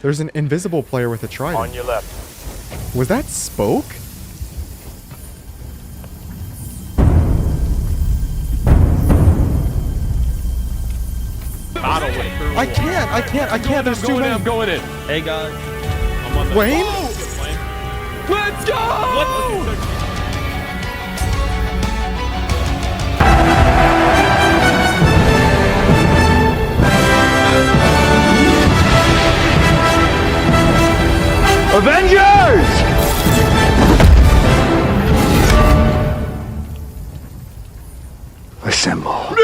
There's an invisible player with a trident. On your left. Was that Spoke? I can't. There's too many. I'm going in. Hey guys. I'm on the Wayne? Let's go! What? Avengers! Assemble.